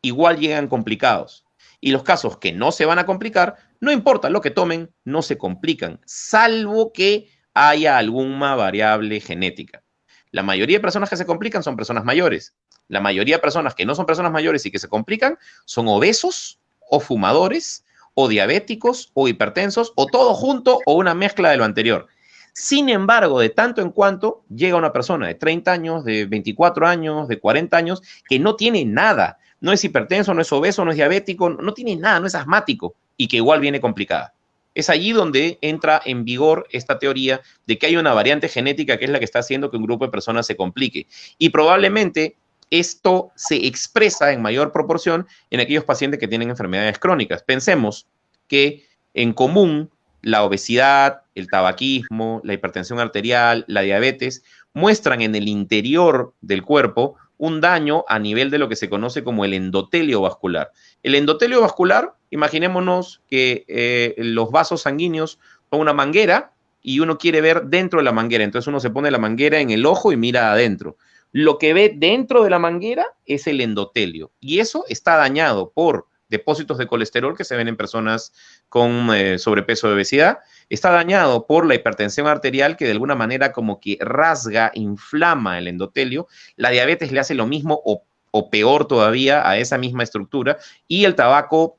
igual llegan complicados. Y los casos que no se van a complicar, no importa lo que tomen, no se complican, salvo que haya alguna variable genética. La mayoría de personas que se complican son personas mayores. La mayoría de personas que no son personas mayores y que se complican son obesos o fumadores o diabéticos o hipertensos o todo junto o una mezcla de lo anterior. Sin embargo, de tanto en cuanto llega una persona de 30 años, de 24 años, de 40 años, que no tiene nada. No es hipertenso, no es obeso, no es diabético, no tiene nada, no es asmático y que igual viene complicada. Es allí donde entra en vigor esta teoría de que hay una variante genética que es la que está haciendo que un grupo de personas se complique. Y probablemente esto se expresa en mayor proporción en aquellos pacientes que tienen enfermedades crónicas. Pensemos que en común la obesidad, el tabaquismo, la hipertensión arterial, la diabetes, muestran en el interior del cuerpo un daño a nivel de lo que se conoce como el endotelio vascular. El endotelio vascular, imaginémonos que los vasos sanguíneos son una manguera y uno quiere ver dentro de la manguera. Entonces uno se pone la manguera en el ojo y mira adentro. Lo que ve dentro de la manguera es el endotelio y eso está dañado por depósitos de colesterol que se ven en personas con sobrepeso de obesidad. Está dañado por la hipertensión arterial que de alguna manera como que rasga, inflama el endotelio. La diabetes le hace lo mismo o peor todavía a esa misma estructura. Y el tabaco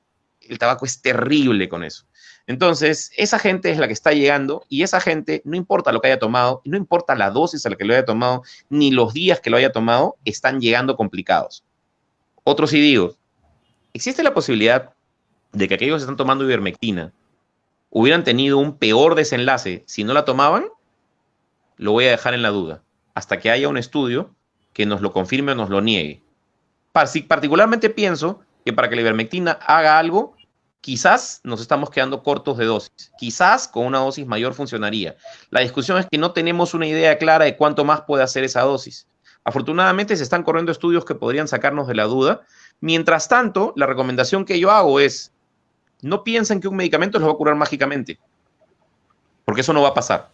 es terrible con eso. Entonces, esa gente es la que está llegando y esa gente, no importa lo que haya tomado, no importa la dosis a la que lo haya tomado, ni los días que lo haya tomado, están llegando complicados. Otro sí digo, existe la posibilidad de que aquellos que están tomando ivermectina hubieran tenido un peor desenlace si no la tomaban. Lo voy a dejar en la duda hasta que haya un estudio que nos lo confirme o nos lo niegue. Particularmente pienso que para que la ivermectina haga algo, quizás nos estamos quedando cortos de dosis. Quizás con una dosis mayor funcionaría. La discusión es que no tenemos una idea clara de cuánto más puede hacer esa dosis. Afortunadamente se están corriendo estudios que podrían sacarnos de la duda. Mientras tanto, la recomendación que yo hago es no piensen que un medicamento los va a curar mágicamente, porque eso no va a pasar.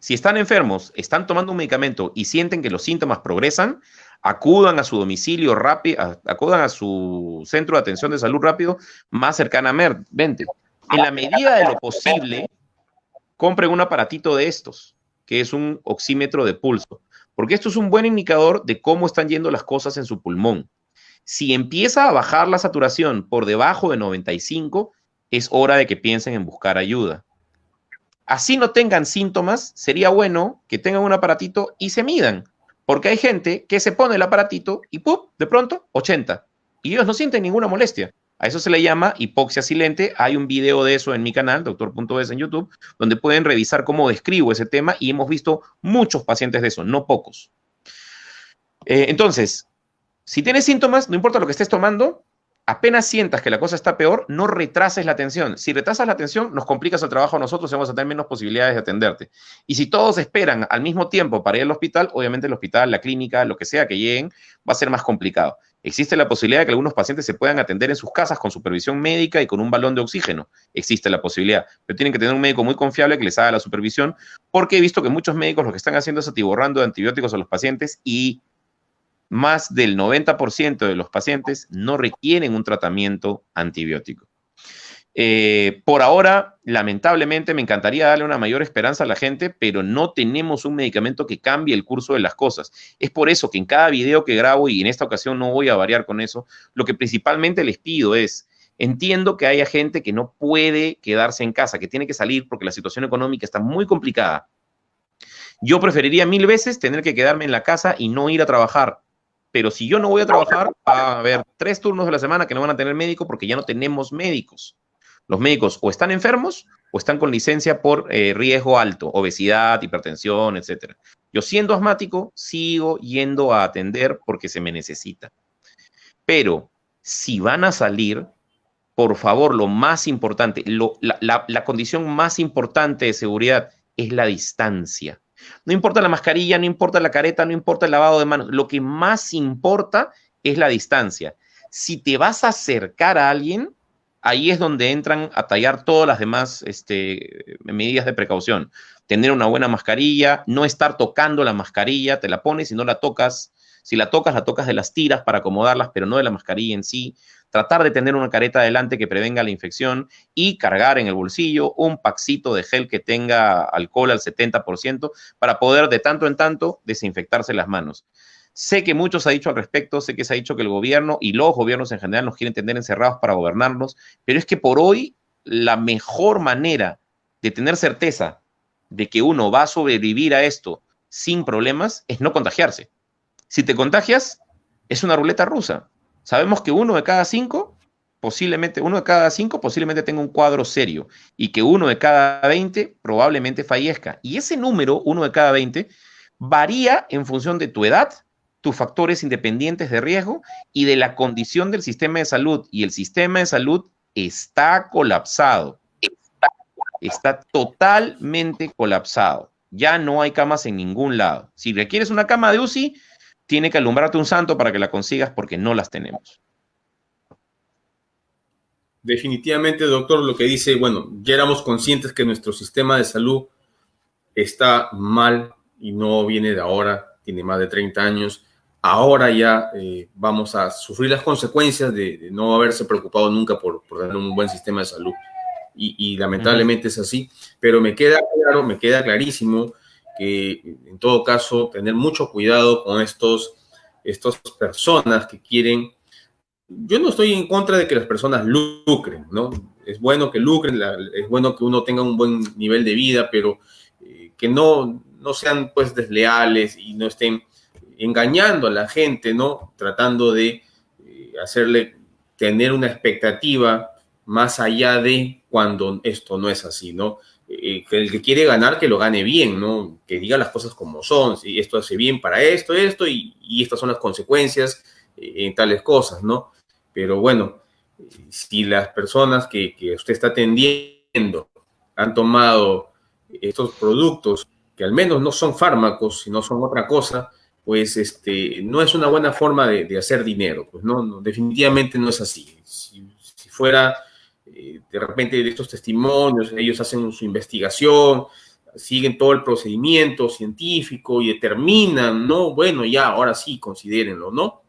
Si están enfermos, están tomando un medicamento y sienten que los síntomas progresan, acudan a su domicilio rápido, acudan a su centro de atención de salud rápido más cercana a Vente. En la medida de lo posible, compren un aparatito de estos, que es un oxímetro de pulso, porque esto es un buen indicador de cómo están yendo las cosas en su pulmón. Si empieza a bajar la saturación por debajo de 95, es hora de que piensen en buscar ayuda. Así no tengan síntomas, sería bueno que tengan un aparatito y se midan, porque hay gente que se pone el aparatito y ¡pum!, de pronto 80, y ellos no sienten ninguna molestia. A eso se le llama hipoxia silente. Hay un video de eso en mi canal, Dr.es en YouTube, donde pueden revisar cómo describo ese tema y hemos visto muchos pacientes de eso, no pocos. Entonces, si tienes síntomas, no importa lo que estés tomando, apenas sientas que la cosa está peor, no retrases la atención. Si retrasas la atención, nos complicas el trabajo a nosotros y vamos a tener menos posibilidades de atenderte. Y si todos esperan al mismo tiempo para ir al hospital, obviamente el hospital, la clínica, lo que sea que lleguen, va a ser más complicado. Existe la posibilidad de que algunos pacientes se puedan atender en sus casas con supervisión médica y con un balón de oxígeno. Existe la posibilidad, pero tienen que tener un médico muy confiable que les haga la supervisión, porque he visto que muchos médicos lo que están haciendo es atiborrando de antibióticos a los pacientes y más del 90% de los pacientes no requieren un tratamiento antibiótico. Por ahora, lamentablemente, me encantaría darle una mayor esperanza a la gente, pero no tenemos un medicamento que cambie el curso de las cosas. Es por eso que en cada video que grabo, y en esta ocasión no voy a variar con eso, lo que principalmente les pido es, entiendo que haya gente que no puede quedarse en casa, que tiene que salir porque la situación económica está muy complicada. Yo preferiría 1000 veces tener que quedarme en la casa y no ir a trabajar. Pero si yo no voy a trabajar, va a haber 3 turnos de la semana que no van a tener médico porque ya no tenemos médicos. Los médicos o están enfermos o están con licencia por riesgo alto, obesidad, hipertensión, etc. Yo, siendo asmático, sigo yendo a atender porque se me necesita. Pero si van a salir, por favor, lo más importante, la condición más importante de seguridad es la distancia. No importa la mascarilla, no importa la careta, no importa el lavado de manos. Lo que más importa es la distancia. Si te vas a acercar a alguien, ahí es donde entran a tallar todas las demás medidas de precaución. Tener una buena mascarilla, no estar tocando la mascarilla, te la pones y no la tocas. Si la tocas de las tiras para acomodarlas, pero no de la mascarilla en sí. Tratar de tener una careta adelante que prevenga la infección y cargar en el bolsillo un packcito de gel que tenga alcohol al 70% para poder de tanto en tanto desinfectarse las manos. Sé que muchos se ha dicho al respecto, sé que se ha dicho que el gobierno y los gobiernos en general nos quieren tener encerrados para gobernarnos, pero es que por hoy la mejor manera de tener certeza de que uno va a sobrevivir a esto sin problemas es no contagiarse. Si te contagias, es una ruleta rusa. Sabemos que uno de cada cinco posiblemente tenga un cuadro serio y que 1 de cada 20 probablemente fallezca. Y ese número, 1 de cada 20, varía en función de tu edad, tus factores independientes de riesgo y de la condición del sistema de salud. Y el sistema de salud está colapsado. Está totalmente colapsado. Ya no hay camas en ningún lado. Si requieres una cama de UCI, tiene que alumbrarte un santo para que la consigas porque no las tenemos. Definitivamente, doctor, lo que dice, bueno, ya éramos conscientes que nuestro sistema de salud está mal y no viene de ahora, tiene más de 30 años. Ahora ya vamos a sufrir las consecuencias de no haberse preocupado nunca por tener un buen sistema de salud. Y lamentablemente es así, pero me queda claro, me queda clarísimo que en todo caso tener mucho cuidado con estas personas que quieren. Yo no estoy en contra de que las personas lucren, ¿no? Es bueno que lucren, es bueno que uno tenga un buen nivel de vida, pero que no sean pues desleales y no estén engañando a la gente, ¿no? Tratando de hacerle tener una expectativa más allá de cuando esto no es así, ¿no? Que el que quiere ganar, que lo gane bien, ¿no? Que diga las cosas como son, si esto hace bien para esto, y estas son las consecuencias en tales cosas, ¿no? Pero bueno, si las personas que usted está atendiendo han tomado estos productos, que al menos no son fármacos, sino son otra cosa, pues no es una buena forma de hacer dinero, pues no, definitivamente no es así. Si fuera de repente de estos testimonios, ellos hacen su investigación, siguen todo el procedimiento científico y determinan, ¿no? Bueno, ya, ahora sí, considérenlo, ¿no?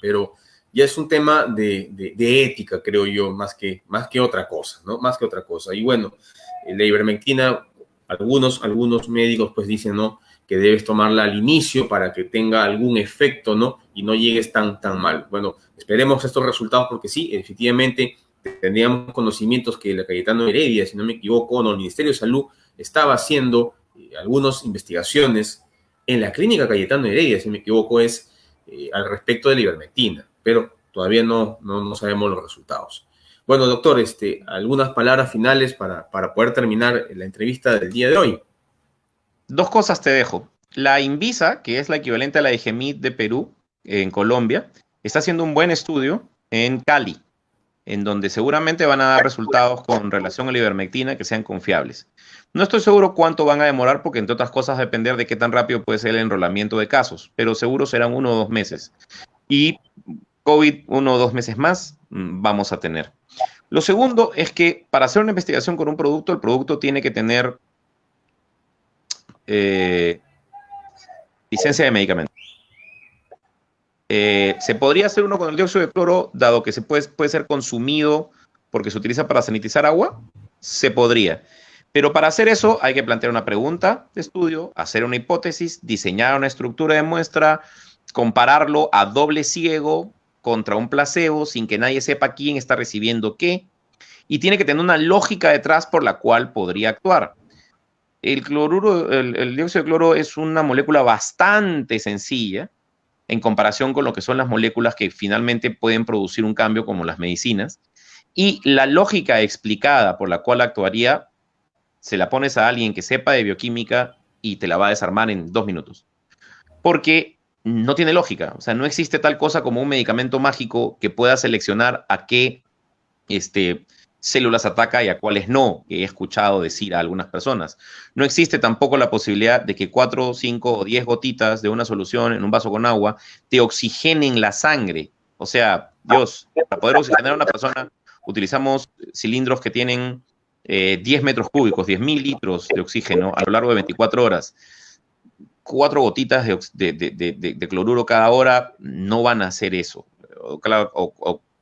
Pero ya es un tema de ética, creo yo, más que otra cosa, ¿no? Más que otra cosa. Y bueno, la ivermectina, algunos médicos pues dicen, ¿no?, que debes tomarla al inicio para que tenga algún efecto, ¿no? Y no llegues tan mal. Bueno, esperemos estos resultados porque sí, efectivamente, tendríamos conocimientos que la Cayetano Heredia, si no me equivoco, no, el Ministerio de Salud estaba haciendo algunas investigaciones en la clínica Cayetano Heredia, si no me equivoco, al respecto de la ivermectina, pero todavía no sabemos los resultados. Bueno, doctor, algunas palabras finales para poder terminar la entrevista del día de hoy. 2 cosas te dejo. La INVISA, que es la equivalente a la EGEMIT de Perú, en Colombia, está haciendo un buen estudio en Cali, en donde seguramente van a dar resultados con relación a la ivermectina que sean confiables. No estoy seguro cuánto van a demorar porque, entre otras cosas, va a depender de qué tan rápido puede ser el enrolamiento de casos, pero seguro serán 1 o 2 meses. Y COVID 1 o 2 meses más vamos a tener. Lo segundo es que para hacer una investigación con un producto, el producto tiene que tener licencia de medicamento. Se podría hacer uno con el dióxido de cloro, dado que puede ser consumido porque se utiliza para sanitizar agua, se podría. Pero para hacer eso hay que plantear una pregunta de estudio, hacer una hipótesis, diseñar una estructura de muestra, compararlo a doble ciego contra un placebo sin que nadie sepa quién está recibiendo qué, y tiene que tener una lógica detrás por la cual podría actuar. El dióxido de cloro es una molécula bastante sencilla en comparación con lo que son las moléculas que finalmente pueden producir un cambio como las medicinas, y la lógica explicada por la cual actuaría se la pones a alguien que sepa de bioquímica y te la va a desarmar en 2 minutos. Porque no tiene lógica. O sea, no existe tal cosa como un medicamento mágico que pueda seleccionar a qué células ataca y a cuáles no, que he escuchado decir a algunas personas. No existe tampoco la posibilidad de que 4, 5 o 10 gotitas de una solución en un vaso con agua te oxigenen la sangre. O sea, Dios, para poder oxigenar a una persona utilizamos cilindros que tienen 10 metros cúbicos, 10.000 litros de oxígeno a lo largo de 24 horas. 4 gotitas de cloruro cada hora no van a hacer eso. O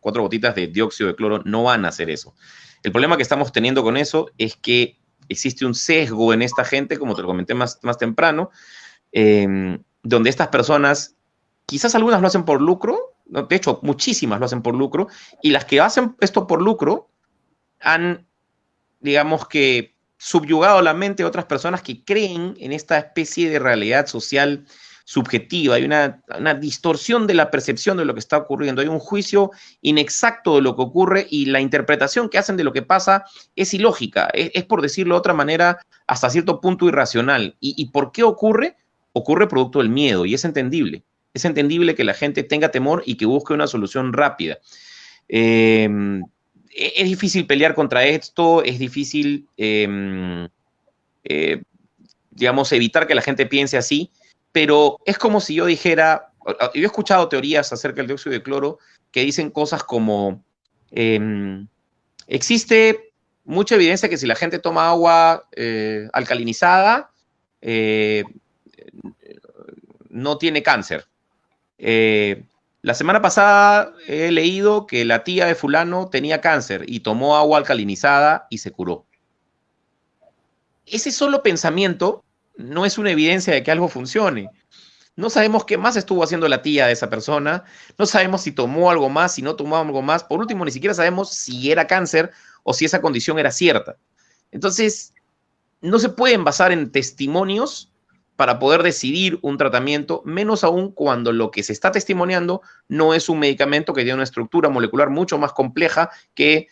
4 gotitas de dióxido de cloro no van a hacer eso. El problema que estamos teniendo con eso es que existe un sesgo en esta gente, como te lo comenté más temprano, donde estas personas, quizás algunas lo hacen por lucro, de hecho, muchísimas lo hacen por lucro, y las que hacen esto por lucro han, digamos que, subyugado la mente de otras personas que creen en esta especie de realidad social subjetiva. Hay una distorsión de la percepción de lo que está ocurriendo. Hay un juicio inexacto de lo que ocurre y la interpretación que hacen de lo que pasa es ilógica. Es por decirlo de otra manera, hasta cierto punto irracional. ¿Y por qué ocurre? Ocurre producto del miedo y es entendible. Es entendible que la gente tenga temor y que busque una solución rápida. Es difícil pelear contra esto, es difícil, digamos, evitar que la gente piense así, pero es como si yo dijera, yo he escuchado teorías acerca del dióxido de cloro que dicen cosas como, existe mucha evidencia que si la gente toma agua alcalinizada, no tiene cáncer. La semana pasada he leído que la tía de fulano tenía cáncer y tomó agua alcalinizada y se curó. Ese solo pensamiento no es una evidencia de que algo funcione. No sabemos qué más estuvo haciendo la tía de esa persona, no sabemos si tomó algo más, si no tomó algo más. Por último, ni siquiera sabemos si era cáncer o si esa condición era cierta. Entonces, no se pueden basar en testimonios para poder decidir un tratamiento, menos aún cuando lo que se está testimoniando no es un medicamento que tiene una estructura molecular mucho más compleja que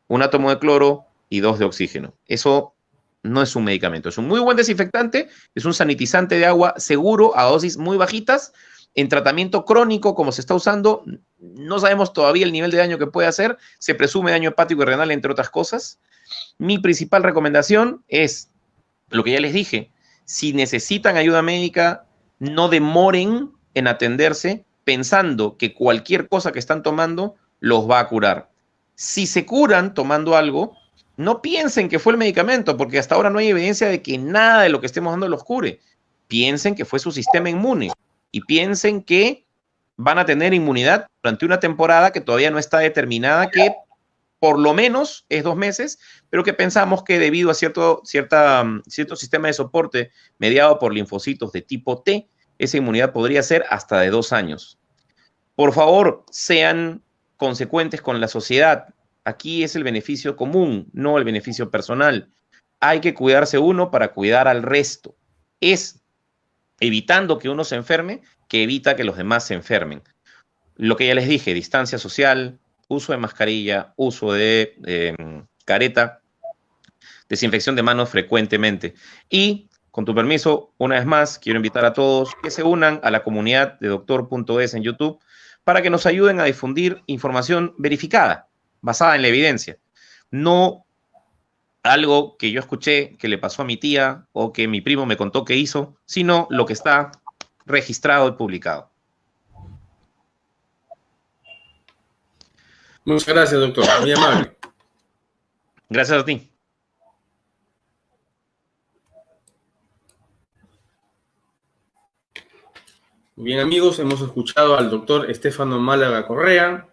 un átomo de cloro y 2 de oxígeno. Eso no es un medicamento, es un muy buen desinfectante, es un sanitizante de agua seguro a dosis muy bajitas. En tratamiento crónico, como se está usando, no sabemos todavía el nivel de daño que puede hacer, se presume daño hepático y renal, entre otras cosas. Mi principal recomendación es lo que ya les dije: si necesitan ayuda médica, no demoren en atenderse pensando que cualquier cosa que están tomando los va a curar. Si se curan tomando algo, no piensen que fue el medicamento, porque hasta ahora no hay evidencia de que nada de lo que estemos dando los cure. Piensen que fue su sistema inmune y piensen que van a tener inmunidad durante una temporada que todavía no está determinada, que por lo menos es 2 meses, pero que pensamos que debido a cierto sistema de soporte mediado por linfocitos de tipo T, esa inmunidad podría ser hasta de 2 años. Por favor, sean consecuentes con la sociedad. Aquí es el beneficio común, no el beneficio personal. Hay que cuidarse uno para cuidar al resto. Es evitando que uno se enferme que evita que los demás se enfermen. Lo que ya les dije: distancia social, uso de mascarilla, uso de careta, desinfección de manos frecuentemente. Y, con tu permiso, una vez más, quiero invitar a todos que se unan a la comunidad de Doctor.es en YouTube para que nos ayuden a difundir información verificada, basada en la evidencia. No algo que yo escuché que le pasó a mi tía o que mi primo me contó que hizo, sino lo que está registrado y publicado. Muchas gracias, doctor. Muy amable. Gracias a ti. Bien, amigos, hemos escuchado al doctor Estefano Málaga Correa,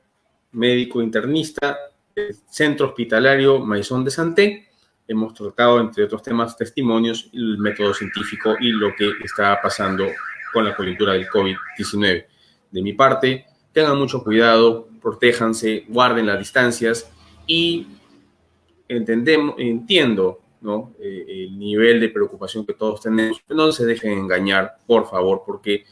médico internista del Centro Hospitalario Maison de Santé. Hemos tratado, entre otros temas, testimonios, el método científico y lo que está pasando con la coyuntura del COVID-19. De mi parte, tengan mucho cuidado, protéjanse, guarden las distancias y entiendo, ¿no? El nivel de preocupación que todos tenemos. No se dejen engañar, por favor, porque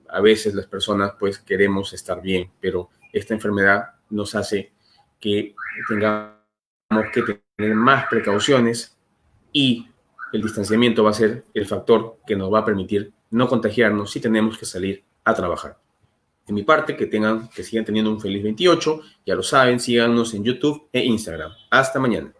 a veces las personas pues queremos estar bien, pero esta enfermedad nos hace que tengamos que tener más precauciones y el distanciamiento va a ser el factor que nos va a permitir no contagiarnos si tenemos que salir a trabajar. De mi parte, que sigan teniendo un feliz 28, ya lo saben, síganos en YouTube e Instagram. Hasta mañana.